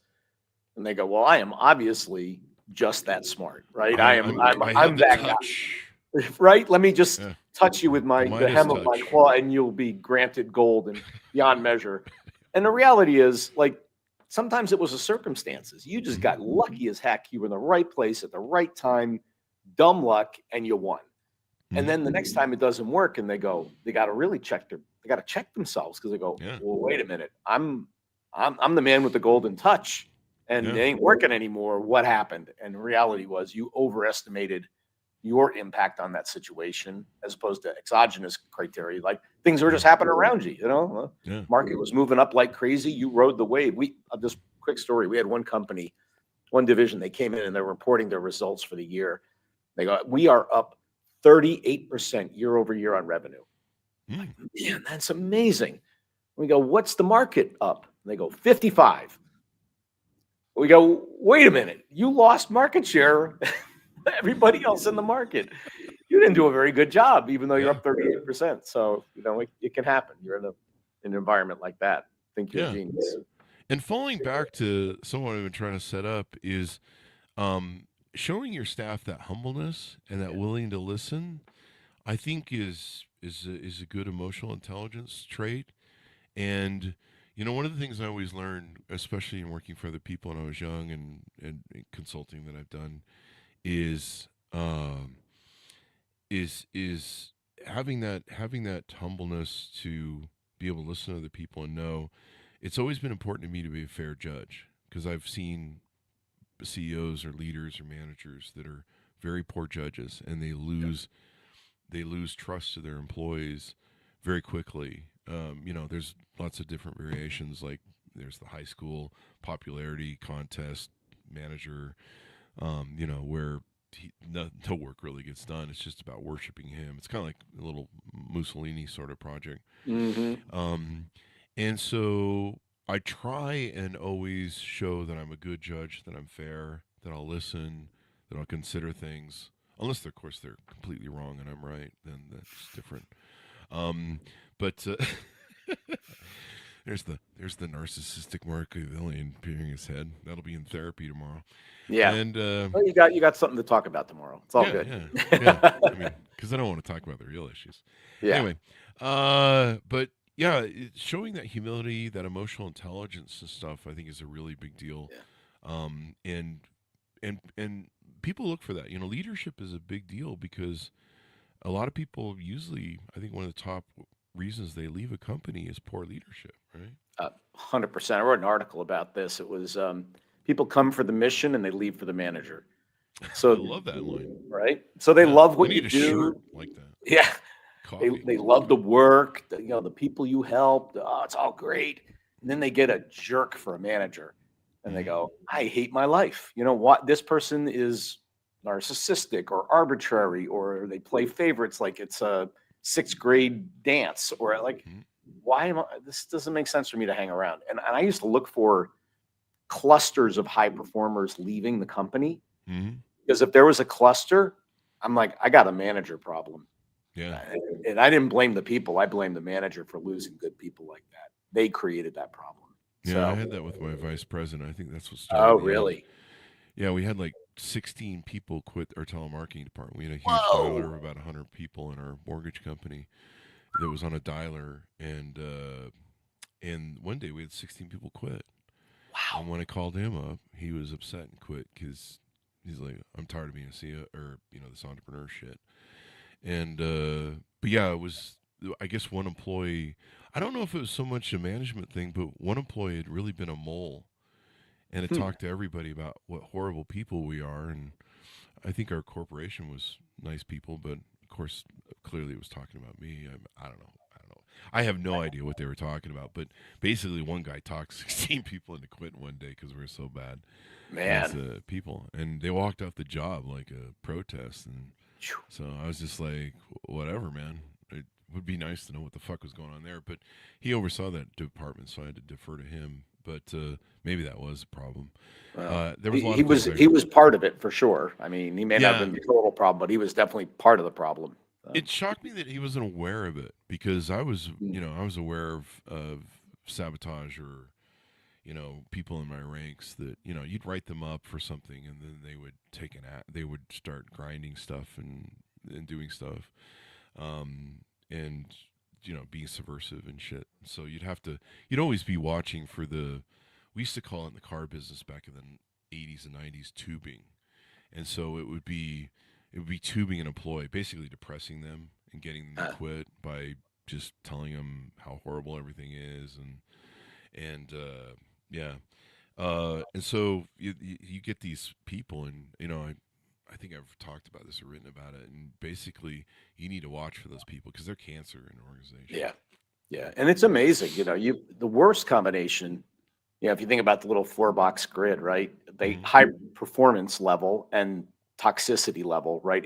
and they go, "Well, I am obviously just that smart, right? I have I'm the that guy, touch. right? Let me just Yeah, touch you with the the Midas hem of my touch. claw, and you'll be granted gold and beyond measure." And the reality is, like, sometimes it was the circumstances. You just Mhm. got lucky as heck. You were in the right place at the right time, dumb luck, and you won. And Mhm. then the next time it doesn't work, and they got to really they got to check themselves because they go, Yeah, well, wait a minute, I'm the man with the golden touch, and it yeah, ain't working anymore. What happened? And the reality was you overestimated your impact on that situation as opposed to exogenous criteria, like things were yeah, just happening around you. yeah. Market was moving up like crazy. You rode the wave. This quick story. We had one company, one division. They came in and they're reporting their results for the year. They go, we are up 38% year over year on revenue. Mm. Man, that's amazing. We go, what's the market up? And they go, 55. We go, wait a minute. You lost market share. Everybody else in the market. You didn't do a very good job, even though you're Yeah, up 38%. So, it can happen. You're in an environment like that. Think you're a yeah. genius. And falling back to something I've been trying to set up is showing your staff that humbleness and that Yeah. willing to listen. I think is a good emotional intelligence trait. And one of the things I always learned, especially in working for other people when I was young and consulting that I've done, is is having that humbleness to be able to listen to other people and know it's always been important to me to be a fair judge because I've seen CEOs or leaders or managers that are very poor judges and they lose trust to their employees very quickly. There's lots of different variations. Like there's the high school popularity contest manager, where no work really gets done. It's just about worshiping him. It's kind of like a little Mussolini sort of project. Mm-hmm. Um, and so I try and always show that I'm a good judge, that I'm fair, that I'll listen, that I'll consider things. Unless, of course, they're completely wrong and I'm right, then that's different. Um, but there's the narcissistic Machiavellian peering his head. That'll be in therapy tomorrow. Yeah. And Well, you got something to talk about tomorrow. It's all yeah, good. yeah. I mean, because I don't want to talk about the real issues. Yeah. Anyway, but yeah, showing that humility, that emotional intelligence and stuff, I think is a really big deal. Yeah. And people look for that. Leadership is a big deal because a lot of people usually, I think one of the top reasons they leave a company is poor leadership, right? 100%. I wrote an article about this. It was people come for the mission and they leave for the manager. So I love that line. right. So they Yeah, love I what you need a do. shirt like that. Yeah. Coffee. They love the work, the people you helped. Oh, it's all great. And then they get a jerk for a manager, and they Mhm. go, "I hate my life." You know what? This person is narcissistic or arbitrary, or they play favorites like it's a sixth grade dance, or like, Mhm. why am I? This doesn't make sense for me to hang around. And I used to look for clusters of high performers leaving the company Mhm. because if there was a cluster, I'm like, I got a manager problem. Yeah. And I didn't blame the people. I blame the manager for losing good people like that. They created that problem. Yeah, I So, had that with my vice president. I think that's what oh, started the end. really? Yeah, we had like 16 people quit our telemarketing department. We had a huge dialer Whoa. of about 100 people in our mortgage company that was on a dialer, and one day we had 16 people quit. And Wow. when I called him up, he was upset and quit because he's like, "I'm tired of being a CEO or this entrepreneur shit." And but yeah, it was. I guess one employee. I don't know if it was so much a management thing, but one employee had really been a mole and had Hmm. talked to everybody about what horrible people we are. And I think our corporation was nice people, but of course, clearly it was talking about me. I don't know. I don't know. I have no idea what they were talking about, but basically, one guy talked 16 people into quitting one day because we were so bad as Man. people, and they walked off the job like a protest. And Phew. so I was just like, whatever, man. It would be nice to know what the fuck was going on there, but he oversaw that department, so I had to defer to him. But maybe that was a problem. Well, There was a he, lot he of things was I, he was part of it for sure. I mean, he may not have yeah, been the total problem, but he was definitely part of the problem. it shocked me that he wasn't aware of it because I was, Hmm. I was aware of sabotage or people in my ranks that you'd write them up for something and then they would they would start grinding stuff and doing stuff, um, and being subversive and shit. So you'd always be watching for we used to call it in the car business back in the 80s and 90s tubing, and so it would be tubing an employee, basically depressing them and getting them to Uh, quit by just telling them how horrible everything is, and yeah, and so you get these people, and I think I've talked about this or written about it, and basically you need to watch for those people because they're cancer in an organization. yeah, yeah, and it's amazing. The worst combination. If you think about the little four-box grid, right? They Hmm. high performance level and toxicity level, right?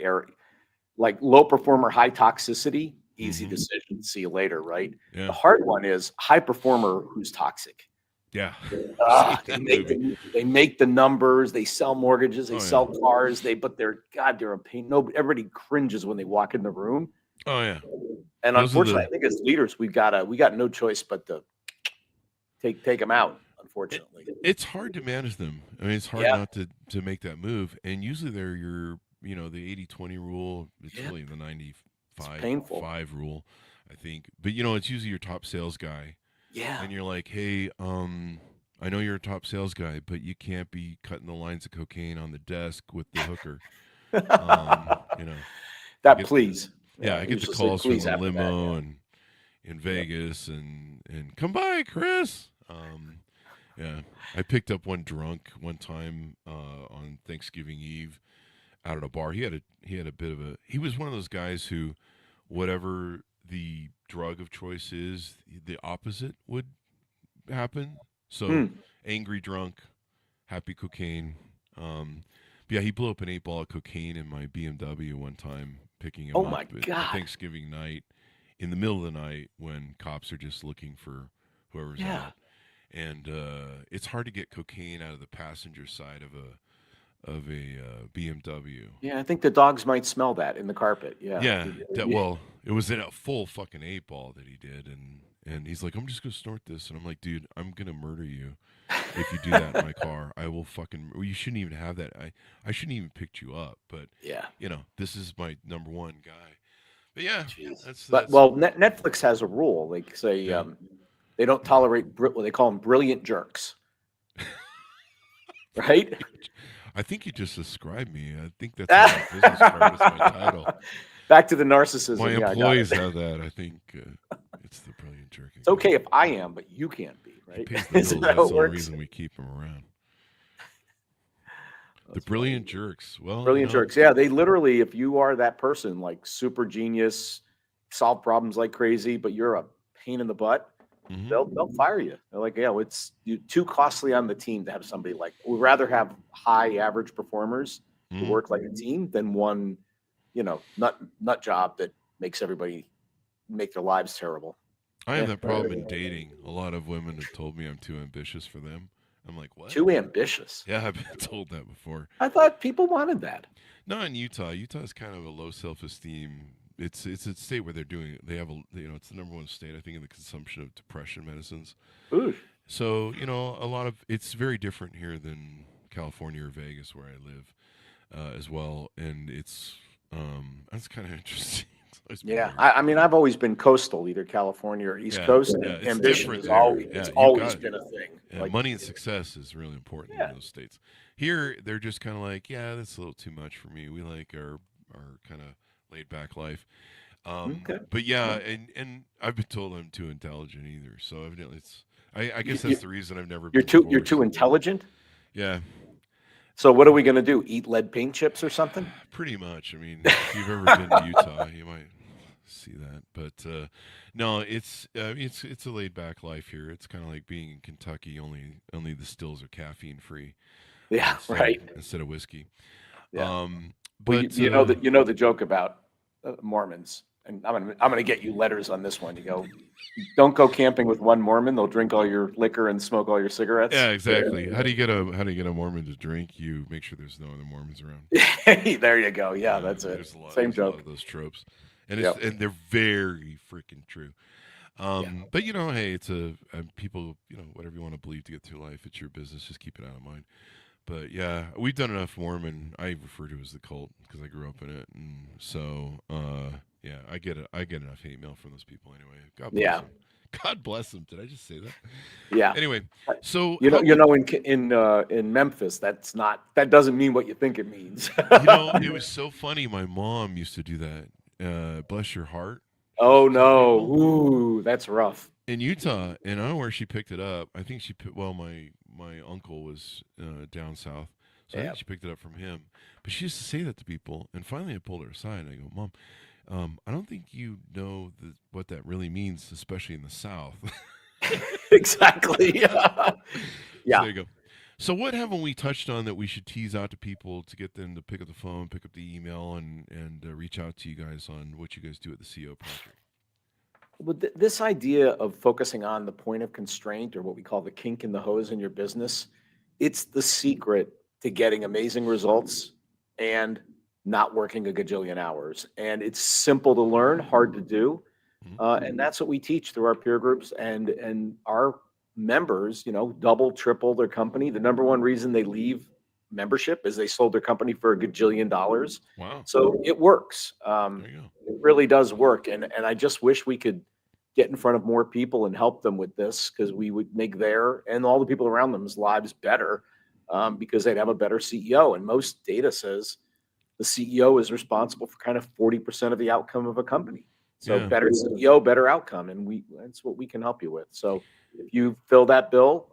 Like low performer, high toxicity, easy Hmm. decision. See you later, right? The Yeah, hard one is high performer who's toxic. yeah. I've seen They that make movie. they make the numbers, they sell mortgages, they Oh yeah. sell cars, but they're a pain. No, everybody cringes when they walk in the room. Oh yeah. And Those are unfortunately, the. I think as leaders, we got no choice but to take them out, It, unfortunately. it's hard to manage them. I mean, it's hard Yeah, not to make that move. And usually they're the 80-20 rule. It's yeah, really the it's 95 painful. 5 rule, I think. But it's usually your top sales guy, Yeah. and you're like, hey, I know you're a top sales guy, but you can't be cutting the lines of cocaine on the desk with the hooker. You know, I That get please. yeah, Yeah, I we get the used to say calls from please the after that. limo Yeah. and in Yep. Vegas and come by, Chris. Yeah, I picked up one drunk one time on Thanksgiving Eve out at a bar. He had a bit of a. He was one of those guys who, whatever the drug of choice is, the opposite would happen. So Hmm. angry drunk, happy cocaine. But yeah, he blew up an 8 ball of cocaine in my BMW one time, picking him Oh up my at God. Thanksgiving night in the middle of the night when cops are just looking for whoever's Yeah. out. And it's hard to get cocaine out of the passenger side of a BMW. Yeah, I think the dogs might smell that in the carpet. Yeah. Yeah, it was in a full fucking 8 ball that he did, and he's like, I'm just gonna snort this, and I'm like, dude, I'm gonna murder you if you do that in my car. I will fucking. Well, you shouldn't even have that. I shouldn't even picked you up, but Yeah. this is my number one guy. But yeah, Jeez. that's But that's well, Netflix has a rule. Like say yeah. they don't tolerate what they call them brilliant jerks, right? I think you just described me. I think that's on my business card as my title. Back to the My narcissism. Yeah, I got employees it. have that. I think it's the brilliant jerking It's okay guy. if I am, but you can't be, He right? pays the Isn't bills. that how That's it the only works? reason we keep him around. The brilliant jerks. Well, Brilliant jerks. Yeah, they literally, if you are that person, like super genius, solve problems like crazy, but you're a pain in the butt, they'll fire you. They're like, yeah, it's too costly on the team to have somebody like. We'd rather have high average performers who work like a team than one, nut job that makes everybody make their lives terrible. I have that problem in dating. A lot of women have told me I'm too ambitious for them. I'm like, what? Too ambitious. Yeah, I've been told that before. I thought people wanted that. Not in Utah. Utah is kind of a low self-esteem. It's a state where they have it's the number one state, I think, in the consumption of depression medicines. Ooh. So, a lot of it's very different here than California or Vegas where I live as well. And that's kind of interesting. Yeah, I mean, I've always been coastal, either California or East Coast. Yeah, And ambition is it's always been a thing. Yeah, money and success is really important in those states. Here, they're just kind of like, yeah, that's a little too much for me. We like our kind of laid back life. But yeah, and I've been told I'm too intelligent either. So evidently, I guess that's the reason I've never. You're too intelligent. Yeah. So what are we going to do? Eat lead paint chips or something? Pretty much. I mean, if you've ever been to Utah, you might see that. But no, it's a laid back life here. It's kind of like being in Kentucky. Only the stills are caffeine free. Yeah, instead of whiskey. Yeah. But you know the joke about Mormons, and I'm gonna get you letters on this one. You go, don't go camping with one Mormon. They'll drink all your liquor and smoke all your cigarettes. Yeah, exactly. Yeah. How do you get a Mormon to drink? You make sure there's no other Mormons around. There you go. Yeah, that's it. Same joke. A lot of those tropes, and and they're very freaking true. But hey, it's people, whatever you want to believe to get through life, it's your business. Just keep it out of mind. But yeah, we've done enough Mormon. I refer to it as the cult because I grew up in it, and so yeah, I get it. I get enough hate mail from those people anyway. God bless them. God bless them. Did I just say that? Yeah. Anyway, so in Memphis, that doesn't mean what you think it means. It was so funny. My mom used to do that. Bless your heart. Oh no! Ooh, that's rough. In Utah, and I don't know where she picked it up. I think my uncle was down south, so I think she picked it up from him. But she used to say that to people, and finally I pulled her aside and I go, Mom, I don't think you know what that really means, especially in the South. Exactly. Yeah. So there you go. So what haven't we touched on that we should tease out to people to get them to pick up the phone, pick up the email, and reach out to you guys on what you guys do at the CEO Project? Well, this idea of focusing on the point of constraint, or what we call the kink in the hose in your business, it's the secret to getting amazing results and not working a gajillion hours. And it's simple to learn, hard to do. And that's what we teach through our peer groups and our members, double, triple their company. The number one reason they leave membership is they sold their company for $1 gajillion. Wow. So it works. There you go. It really does work. And I just wish we could get in front of more people and help them with this, because we would make their and all the people around them's lives better, because they'd have a better CEO. And most data says the CEO is responsible for kind of 40% of the outcome of a company. So better CEO, better outcome. And that's what we can help you with. So if you fill that bill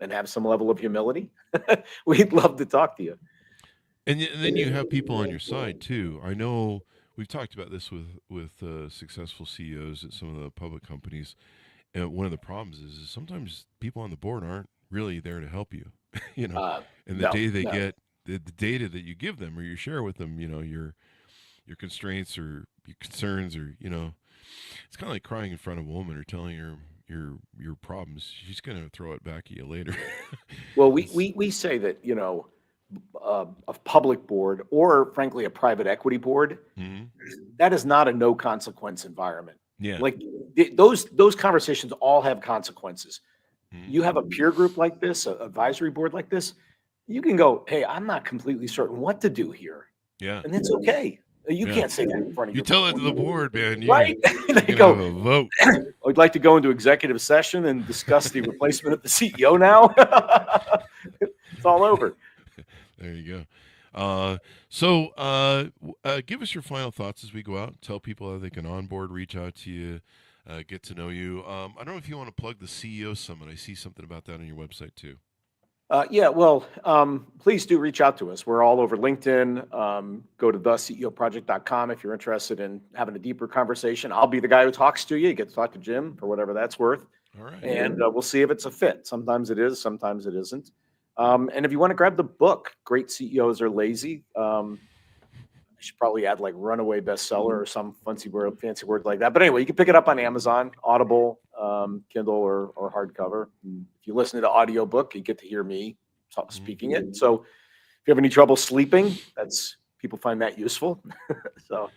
and have some level of humility, we'd love to talk to you. And then you have people on your side too. I know we've talked about this with successful CEOs at some of the public companies. And one of the problems is sometimes people on the board aren't really there to help you. And the day they get the data that you give them or you share with them, your constraints or your concerns, or it's kind of like crying in front of a woman or telling her your problems. She's going to throw it back at you later. Well, we say that a public board, or frankly a private equity board, that is not a no consequence environment. Yeah, like those conversations all have consequences. You have a peer group like this, an advisory board like this, you can go, hey, I'm not completely certain what to do here. Yeah, and it's okay. You can't say that in front of you. Tell it to the board, man. Right? They go, have a vote. I'd like to go into executive session and discuss the replacement of the CEO now. It's all over. There you go. So give us your final thoughts as we go out. Tell people how they can onboard, reach out to you, get to know you. I don't know if you want to plug the CEO Summit. I see something about that on your website too. Please do reach out to us. We're all over LinkedIn. Go to theceoproject.com if you're interested in having a deeper conversation. I'll be the guy who talks to you. You get to talk to Jim for whatever that's worth. All right. And we'll see if it's a fit. Sometimes it is, sometimes it isn't. And if you want to grab the book, Great CEOs Are Lazy. I should probably add like runaway bestseller or some fancy word like that. But anyway, you can pick it up on Amazon, Audible, Kindle, or hardcover. And if you listen to the audiobook, you get to hear me speaking it. So if you have any trouble sleeping, people find that useful. So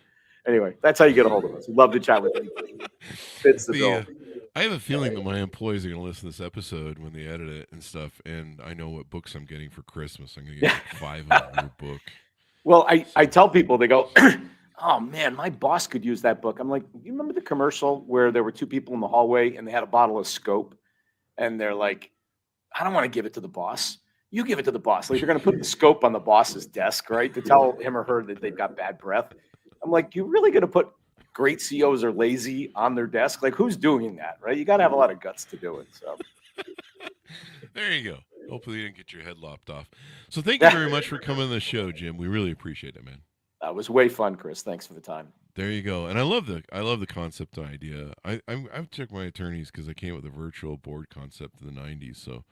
anyway, that's how you get a hold of us. We'd love to chat with anybody. Fits the bill. I have a feeling that my employees are going to listen to this episode when they edit it and stuff, and I know what books I'm getting for Christmas. I'm going to get like 5 of your book. Well, I tell people, they go, oh man, my boss could use that book. I'm like, you remember the commercial where there were 2 people in the hallway and they had a bottle of Scope, and they're like, I don't want to give it to the boss. You give it to the boss. Like, you're going to put the Scope on the boss's desk, right, to tell him or her that they've got bad breath. I'm like, you're really going to put great CEOs are lazy on their desk? Like, who's doing that, right? You got to have a lot of guts to do it. So there you go. Hopefully you didn't get your head lopped off. So thank you very much for coming on the show, Jim. We really appreciate it, man. That was way fun, Chris. Thanks for the time. There you go. And I love the concept idea. I've checked my attorneys because I came up with a virtual board concept in the 90s. So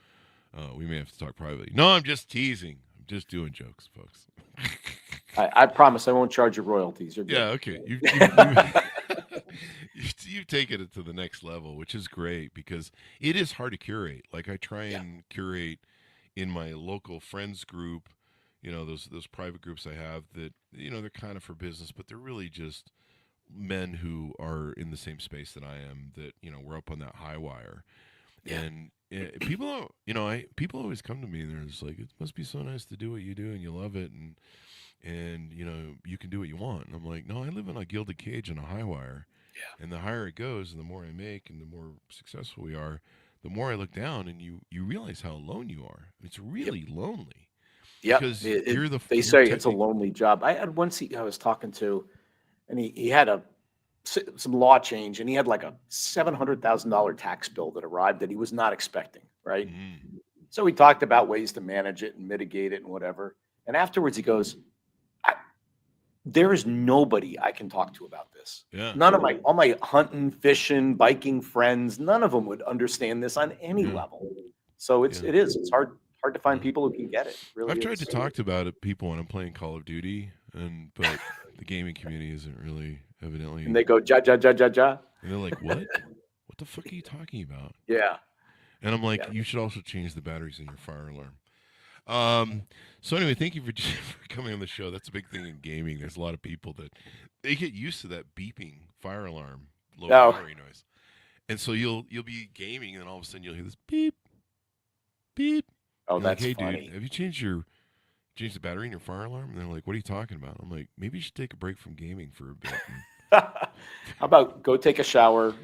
we may have to talk privately. No, I'm just teasing. I'm just doing jokes, folks. I promise I won't charge you royalties. You're good. Yeah, okay. You've taken it to the next level, which is great because it is hard to curate. Like, I try and curate in my local friends group, those private groups I have that, they're kind of for business, but they're really just men who are in the same space that I am, that, we're up on that high wire. Yeah. And people, people always come to me and they're just like, it must be so nice to do what you do and you love it. And you can do what you want. And I'm like, no, I live in a gilded cage on a high wire. Yeah. And the higher it goes and the more I make and the more successful we are, the more I look down and you realize how alone you are. It's really lonely. Yeah. Because they say it's a lonely job. I had one CEO I was talking to, and he had some law change, and he had like a $700,000 tax bill that arrived that he was not expecting, right? Mm-hmm. So we talked about ways to manage it and mitigate it and whatever. And afterwards he goes, there is nobody I can talk to about this. Yeah. None of all my hunting, fishing, biking friends, none of them would understand this on any level. So it's hard to find people who can get it. Really, I've tried to talk about people when I'm playing Call of Duty, but the gaming community isn't really evidently. And they go ja. And they're like, what? What the fuck are you talking about? Yeah. And I'm like, you should also change the batteries in your fire alarm. So anyway, thank you for coming on the show. That's a big thing in gaming. There's a lot of people that they get used to that beeping fire alarm, low battery noise. And so you'll be gaming and all of a sudden you'll hear this beep, beep. Oh, that's like, hey, funny. Dude, have you changed the battery in your fire alarm? And they're like, what are you talking about? I'm like, maybe you should take a break from gaming for a bit. How about go take a shower,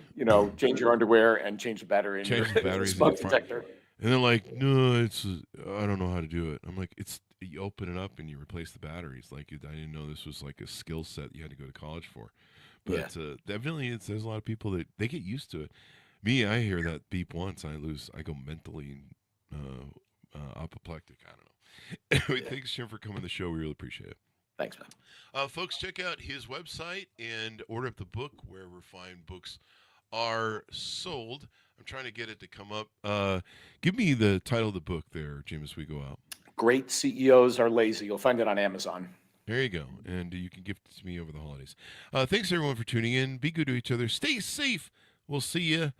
change your underwear and change the battery in your smoke detector. And they're like, no, I don't know how to do it. I'm like, you open it up and you replace the batteries. Like, I didn't know this was like a skill set you had to go to college for. But definitely there's a lot of people that they get used to it. Me, I hear that beep once, I go mentally apoplectic. I don't know. Anyway, thanks, Jim, for coming on the show. We really appreciate it. Thanks, man. Folks, check out his website and order up the book wherever fine books are sold. I'm trying to get it to come up. Give me the title of the book there, Jim, as we go out. Great CEOs Are Lazy. You'll find it on Amazon. There you go. And you can gift it to me over the holidays. Thanks, everyone, for tuning in. Be good to each other. Stay safe. We'll see you